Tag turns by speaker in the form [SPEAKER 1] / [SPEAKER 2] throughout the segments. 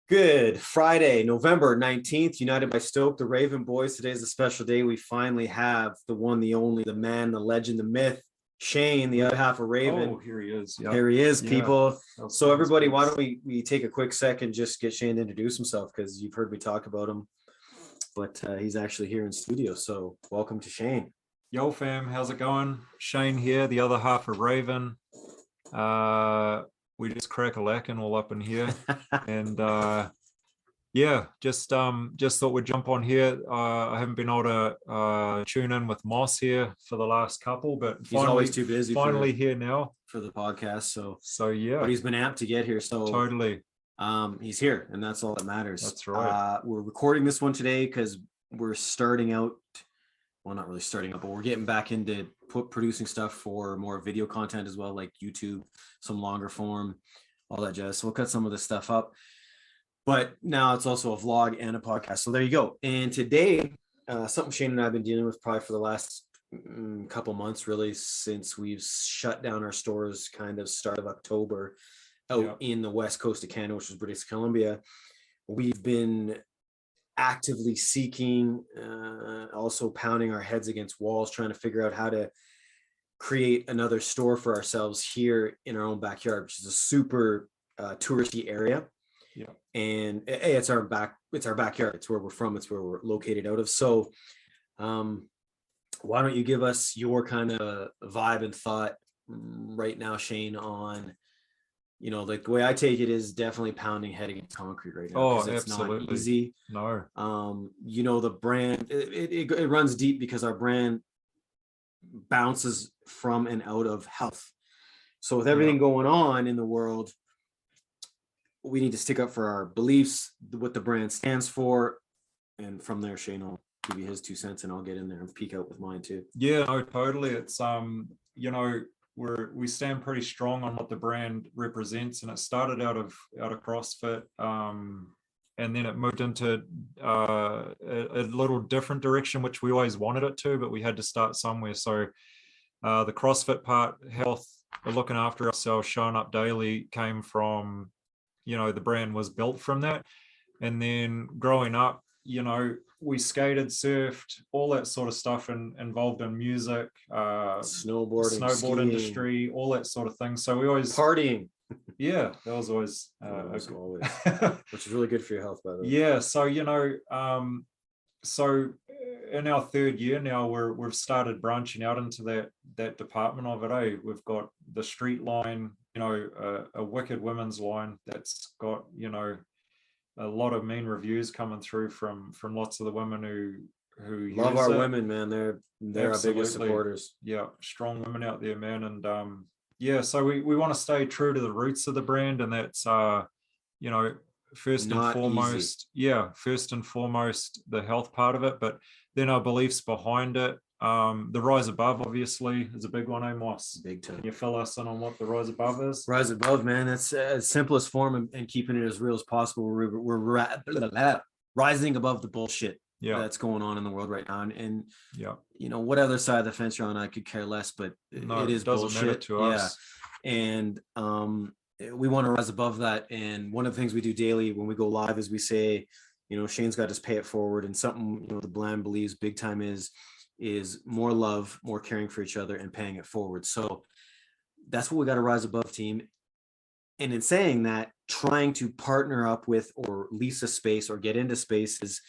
[SPEAKER 1] Good Friday, November 19th, United by Stoke, the Raven Boys. Today is a special day. We finally have the one, the only, the man, the legend, the myth, Shane, the other half of Raven.
[SPEAKER 2] Oh, here he is. Yep.
[SPEAKER 1] Here he is, people. So everybody, why don't
[SPEAKER 2] nice.
[SPEAKER 1] we take a quick second, just get Shane to introduce himself, because you've heard me talk about him, but he's actually here in studio. So welcome to Shane.
[SPEAKER 2] Yo, fam, how's it going? Shane here, the other half of Raven. We just crack a lacking all up in here. And yeah, just thought we'd jump on here. I haven't been able to tune in with Moss here for the last couple, but
[SPEAKER 1] He's always too busy.
[SPEAKER 2] Finally here now
[SPEAKER 1] for the podcast. So
[SPEAKER 2] yeah,
[SPEAKER 1] but he's been amped to get here. So
[SPEAKER 2] totally.
[SPEAKER 1] He's here, and that's all that matters.
[SPEAKER 2] That's right.
[SPEAKER 1] We're recording this one today because we're starting out. Well, not really starting up, but we're getting back into producing stuff for more video content as well, like YouTube, some longer form, all that jazz. So we'll cut some of this stuff up. But now it's also a vlog and a podcast. So there you go. And today, something Shane and I have been dealing with probably for the last couple months, really, since we've shut down our stores kind of start of October out in the west coast of Canada, which is British Columbia. We've been actively seeking, also pounding our heads against walls, trying to figure out how to create another store for ourselves here in our own backyard, which is a super touristy area.
[SPEAKER 2] Yeah.
[SPEAKER 1] And it's our backyard. It's where we're from. It's where we're located out of. So why don't you give us your kind of vibe and thought right now, Shane, on, you know, like the way I take it is definitely pounding head against concrete right now.
[SPEAKER 2] Oh,
[SPEAKER 1] it's
[SPEAKER 2] absolutely.
[SPEAKER 1] Not easy.
[SPEAKER 2] No.
[SPEAKER 1] You know, the brand, it runs deep because our brand bounces from and out of health. So with everything going on in the world, we need to stick up for our beliefs, what the brand stands for. And from there, Shane will give you his 2 cents and I'll get in there and peek out with mine too.
[SPEAKER 2] Yeah, no, totally. It's, you know, we stand pretty strong on what the brand represents, and it started out of CrossFit, and then it moved into a little different direction, which we always wanted it to, but we had to start somewhere. So the CrossFit part, health, looking after ourselves, showing up daily, came from, you know, the brand was built from that. And then growing up, you know, we skated, surfed, all that sort of stuff, and involved in music, snowboard industry, all that sort of thing. So we always
[SPEAKER 1] partying.
[SPEAKER 2] Yeah, that was always,
[SPEAKER 1] always, which is really good for your health, by the way.
[SPEAKER 2] Yeah, so you know, so in our third year now, we've started branching out into that department of it. We've got the street line, you know, a wicked women's line that's got, you know, a lot of mean reviews coming through from lots of the women who
[SPEAKER 1] love our women, man. They're our biggest supporters.
[SPEAKER 2] Yeah, strong women out there, man. And yeah, so we want to stay true to the roots of the brand, and that's you know, first and foremost the health part of it, but then our beliefs behind it. The rise above obviously is a big one, Moss?
[SPEAKER 1] Big time.
[SPEAKER 2] Can you fill us in on what the rise above is?
[SPEAKER 1] Rise above, man, that's simplest form, and keeping it as real as possible. We're rising above the bullshit that's going on in the world right now, and you know, what other side of the fence you're on, I could care less, but it is bullshit matter to us. And we want to rise above that. And one of the things we do daily when we go live is we say, you know, Shane's got us pay it forward, and something, you know, the brand believes big time is more love, more caring for each other, and paying it forward. So that's what we got to rise above, team. And in saying that, trying to partner up with or lease a space or get into spaces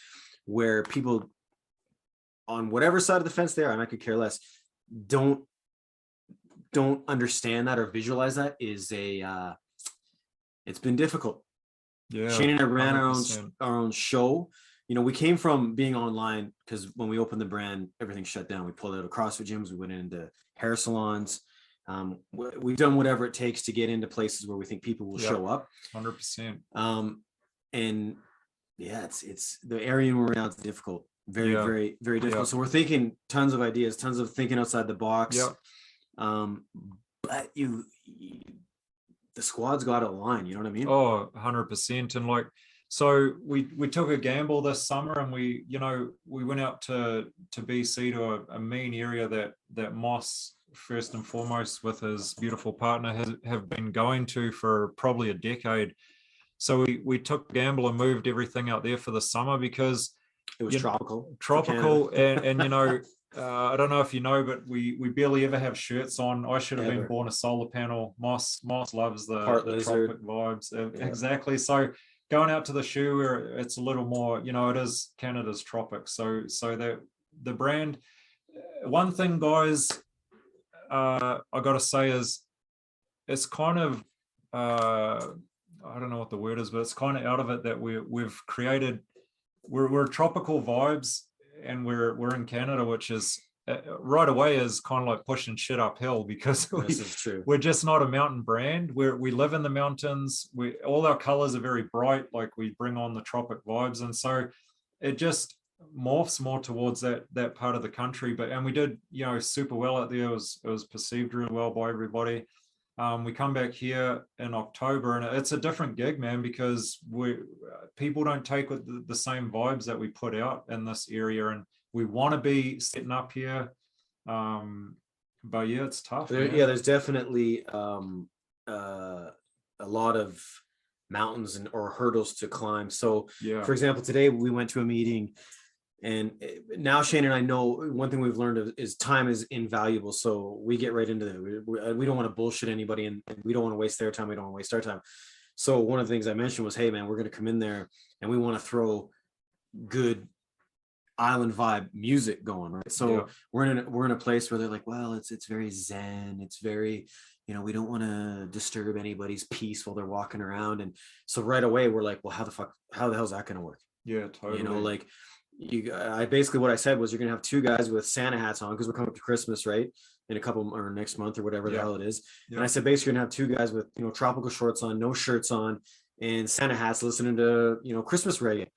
[SPEAKER 1] where people on whatever side of the fence they are, and I could care less, don't understand that or visualize that is it's been difficult.
[SPEAKER 2] Yeah,
[SPEAKER 1] Shane and I ran our own show. You know, we came from being online because when we opened the brand, everything shut down. We pulled out of CrossFit gyms. We went into hair salons. We've done whatever it takes to get into places where we think people will show up.
[SPEAKER 2] 100%.
[SPEAKER 1] And yeah, it's the area we're in now. It's difficult. Very, very, very difficult. So we're thinking tons of ideas, tons of thinking outside the box. But the squad's got to align. You know what I mean?
[SPEAKER 2] Oh, 100%. And like, so we took a gamble this summer, and we went out to BC to a mean area that Moss, first and foremost, with his beautiful partner, have been going to for probably a decade. So we took a gamble and moved everything out there for the summer because
[SPEAKER 1] It was tropical.
[SPEAKER 2] tropical and you know, I don't know if you know, but we barely ever have shirts on. I should have been born a solar panel. Moss loves the tropic vibes. Exactly. So going out to the shoe where it's a little more, you know, it is Canada's tropics. So that the brand, one thing, guys, I got to say is it's kind of I don't know what the word is, but it's kind of out of it that we've created. We're tropical vibes, and we're in Canada, which is right away is kind of like pushing shit uphill because
[SPEAKER 1] this is true.
[SPEAKER 2] We're just not a mountain brand. We live in the mountains. All our colors are very bright, like we bring on the tropic vibes, and so it just morphs more towards that part of the country. And we did, you know, super well out there. It was perceived really well by everybody. We come back here in October, and it's a different gig, man, because people don't take the same vibes that we put out in this area, and we want to be setting up here. But yeah, it's tough.
[SPEAKER 1] There's definitely a lot of mountains or hurdles to climb. So, for example, today we went to a meeting. And now Shane and I know one thing we've learned is time is invaluable. So we get right into it. We don't want to bullshit anybody, and we don't want to waste their time. We don't want to waste our time. So one of the things I mentioned was, hey man, we're going to come in there and we want to throw good island vibe music going, right? So we're in a place where they're like, well, it's very zen. It's very, you know, we don't want to disturb anybody's peace while they're walking around. And so right away we're like, well, how the hell is that going to work?
[SPEAKER 2] Yeah, totally.
[SPEAKER 1] You know, like, I basically what I said was you're gonna have two guys with Santa hats on because we're coming up to Christmas, right? In a couple or next month or whatever the hell it is. And I said basically you're gonna have two guys with, you know, tropical shorts on, no shirts on, and Santa hats listening to, you know, Christmas radio.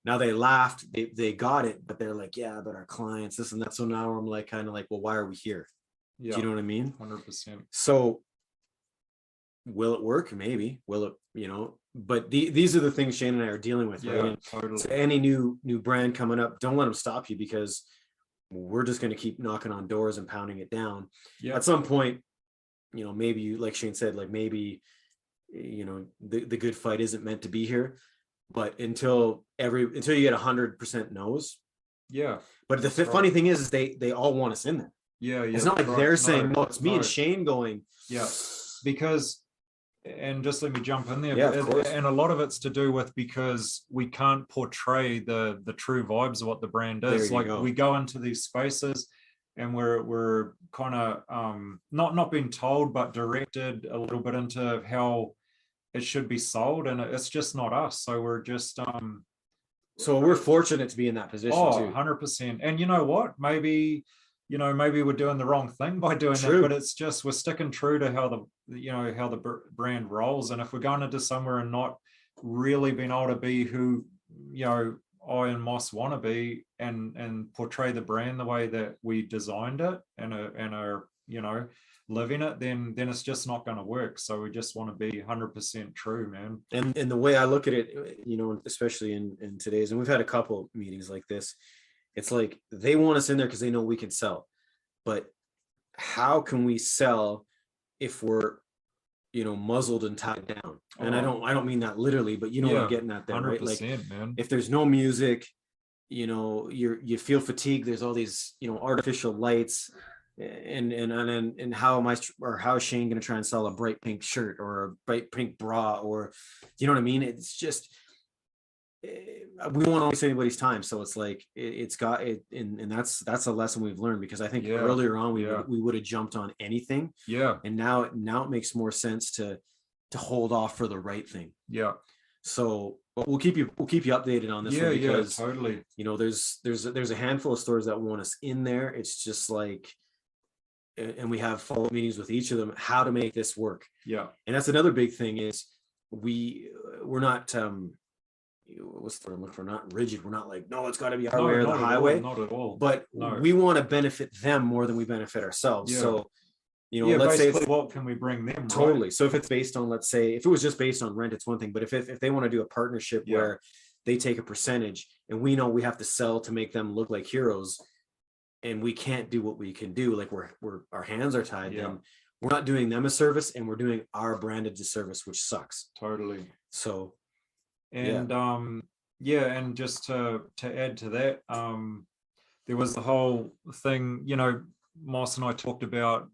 [SPEAKER 1] Now they laughed, they got it, but they're like, yeah, but our clients, this and that. So now I'm like kind of like, well, why are we here? Do you know what I mean?
[SPEAKER 2] 100%.
[SPEAKER 1] So will it work? Maybe. Will it, you know? But these are the things Shane and I are dealing with, right?
[SPEAKER 2] Totally.
[SPEAKER 1] So any new brand coming up, don't let them stop you, because we're just going to keep knocking on doors and pounding it down. At some point, you know, maybe you, like Shane said, like maybe, you know, the good fight isn't meant to be here, but until you get 100% no's. But the funny thing is they all want us in there. It's not like they're saying, no, it's me and Shane going.
[SPEAKER 2] Because, and just let me jump in there.
[SPEAKER 1] Of course.
[SPEAKER 2] And a lot of it's to do with because we can't portray the true vibes of what the brand is. Like we go into these spaces and we're kind of not being told, but directed a little bit into how it should be sold, and it's just not us. So we're just
[SPEAKER 1] so we're fortunate to be in that position too.
[SPEAKER 2] 100%. And you know what? Maybe we're doing the wrong thing by doing that, but it's just we're sticking true to how the brand rolls. And if we're going into somewhere and not really being able to be who, you know, I and Moss want to be, and portray the brand the way that we designed it and are, you know, living it, then it's just not going to work. So we just want to be 100% true, man.
[SPEAKER 1] And the way I look at it, you know, especially in today's, and we've had a couple meetings like this, it's like they want us in there because they know we can sell. But how can we sell if we're, you know, muzzled and tied down? And I don't mean that literally, but you know what I'm getting at there, right? Like,
[SPEAKER 2] man.
[SPEAKER 1] If there's no music, you know, you feel fatigued. There's all these, you know, artificial lights, and how am I, or how is Shane going to try and sell a bright pink shirt or a bright pink bra, or, you know what I mean? It's just, we won't waste anybody's time. So it's like it's got it, and that's a lesson we've learned, because I think earlier on we would have jumped on anything, and now it makes more sense to hold off for the right thing. So we'll keep you updated on this one, because
[SPEAKER 2] totally,
[SPEAKER 1] you know, there's a handful of stores that want us in there. It's just like, and we have follow-up meetings with each of them, how to make this work. And that's another big thing is we're not what's the word I'm looking for? Not rigid. We're not like, no, it's got to be our way or the highway.
[SPEAKER 2] Not at all.
[SPEAKER 1] But we want to benefit them more than we benefit ourselves. So, you know, let's say,
[SPEAKER 2] what can we bring them?
[SPEAKER 1] Totally.
[SPEAKER 2] Right?
[SPEAKER 1] So if it's based on, let's say, if it was just based on rent, it's one thing. But if they want to do a partnership where they take a percentage, and we know we have to sell to make them look like heroes, and we can't do what we can do, like we're our hands are tied, then we're not doing them a service, and we're doing our brand a disservice, which sucks.
[SPEAKER 2] Totally.
[SPEAKER 1] So
[SPEAKER 2] And yeah, and just to add to that, there was the whole thing, you know, Moss and I talked about,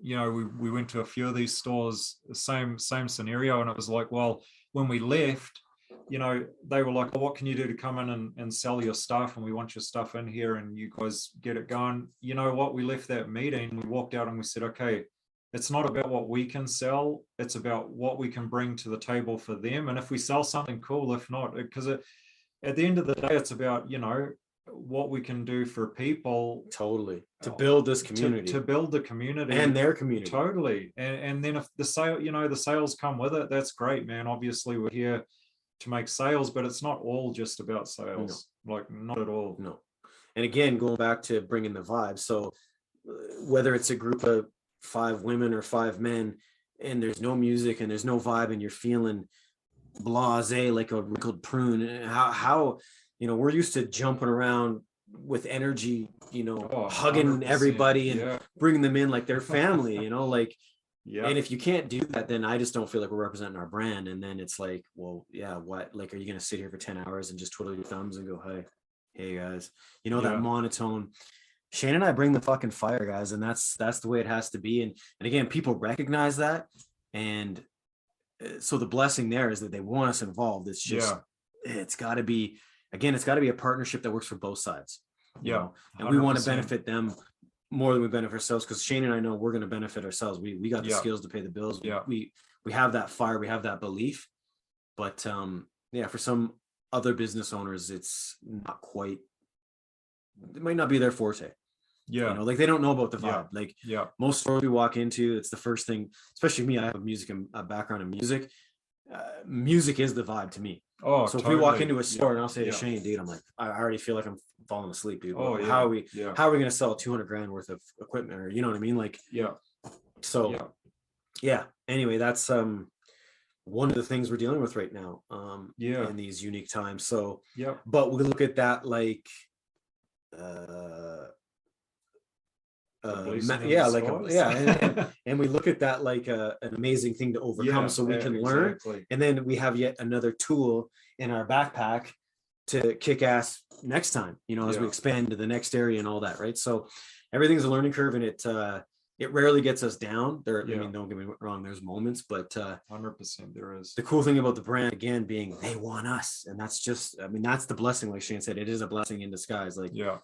[SPEAKER 2] you know, we went to a few of these stores, same scenario, and it was like, well, when we left, you know, they were like, well, what can you do to come in and sell your stuff, and we want your stuff in here and you guys get it going. You know what, we left that meeting, we walked out and we said, okay, it's not about what we can sell, it's about what we can bring to the table for them. And if we sell something, cool. If not, because at the end of the day, it's about, you know, what we can do for people,
[SPEAKER 1] totally, to build this community,
[SPEAKER 2] to build the community
[SPEAKER 1] and their community,
[SPEAKER 2] totally. And then if the sale, you know, the sales come with it, that's great, man. Obviously we're here to make sales, but it's not all just about sales. No. Like, not at all.
[SPEAKER 1] No. And again, going back to bringing the vibe, so whether it's a group of 5 women or 5 men and there's no music and there's no vibe and you're feeling blasé like a wrinkled prune, how you know, we're used to jumping around with energy, you know, hugging everybody and bringing them in like their family, you know, like, and if you can't do that, then I just don't feel like we're representing our brand. And then it's like, well, yeah, what, like, are you going to sit here for 10 hours and just twiddle your thumbs and go, hey guys, you know, that monotone. Shane and I bring the fucking fire, guys, and that's the way it has to be. And again, people recognize that, and so the blessing there is that they want us involved. It's just it's got to be, again, it's got to be a partnership that works for both sides. You know? And 100%. We want to benefit them more than we benefit ourselves, because Shane and I know we're going to benefit ourselves. We got the skills to pay the bills. We have that fire, we have that belief. But for some other business owners, it's not quite, it might not be their forte. You know, like, they don't know about the vibe. Like, most stores we walk into, it's the first thing, especially me, I have a background in music. Music is the vibe to me. So totally. If we walk into a store and I'll say to Shane, dude, I'm like, I already feel like I'm falling asleep, dude. How are we going to sell $200,000 worth of equipment, or, you know what I mean? Like, so anyway, that's one of the things we're dealing with right now in these unique times. So but we look at that like and we look at that like an amazing thing to overcome, so we can learn, and then we have yet another tool in our backpack to kick ass next time, you know, as we expand to the next area and all that, right? So everything's a learning curve, and it rarely gets us down there. I mean, don't get me wrong, there's moments, but
[SPEAKER 2] 100% there is.
[SPEAKER 1] The cool thing about the brand, again, being they want us, and that's just, I mean, that's the blessing. Like Shane said, it is a blessing in disguise. Like, you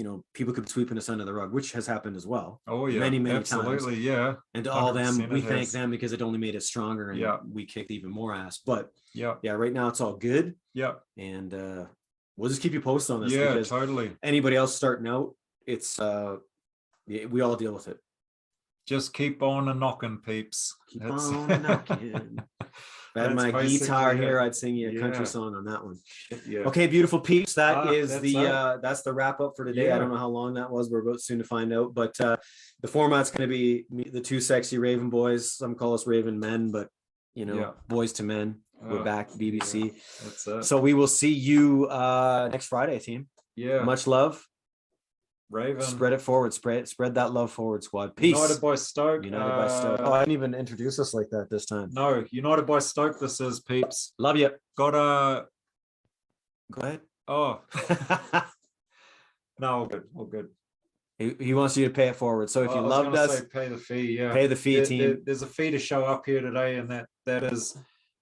[SPEAKER 1] know, people could be sweeping us under the rug, which has happened as well. Many times. And to all them, we thank them, because it only made us stronger, and we kicked even more ass. But right now it's all good. And we'll just keep you posted on this. Because
[SPEAKER 2] totally.
[SPEAKER 1] Anybody else starting out, it's we all deal with it.
[SPEAKER 2] Just keep on a knocking, peeps.
[SPEAKER 1] Keep on knocking. If I had my guitar here, I'd sing you a country song on that one. Okay, beautiful peeps. That's the wrap up for today. I don't know how long that was. We're about soon to find out. But the format's going to be the 2 sexy Raven boys. Some call us Raven men, but you know, boys to men. We're back, BBC.
[SPEAKER 2] That's it.
[SPEAKER 1] So we will see you next Friday, team. Much love.
[SPEAKER 2] Raven.
[SPEAKER 1] Spread it forward. Spread that love forward, squad. Peace.
[SPEAKER 2] United by Stoke.
[SPEAKER 1] United by Stoke. Oh, I didn't even introduce us like that this time.
[SPEAKER 2] No, United by Stoke. This is, peeps.
[SPEAKER 1] Love you.
[SPEAKER 2] Go
[SPEAKER 1] ahead.
[SPEAKER 2] Oh. No, all good.
[SPEAKER 1] He wants you to pay it forward. So if you loved us,
[SPEAKER 2] pay the fee.
[SPEAKER 1] Pay the fee, team.
[SPEAKER 2] There's a fee to show up here today, and that is,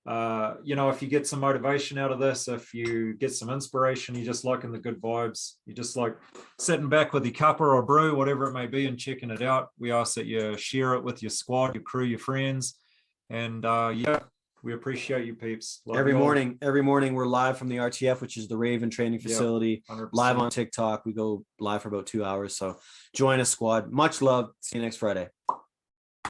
[SPEAKER 2] you know, if you get some motivation out of this, if you get some inspiration, you're just liking the good vibes, you're just like sitting back with your cuppa or brew, whatever it may be, and checking it out, we ask that you share it with your squad, your crew, your friends, and we appreciate you, peeps.
[SPEAKER 1] Love every morning we're live from the RTF, which is the Raven training facility.
[SPEAKER 2] 100%.
[SPEAKER 1] Live on TikTok. We go live for about 2 hours, so join us, squad. Much love. See you next Friday.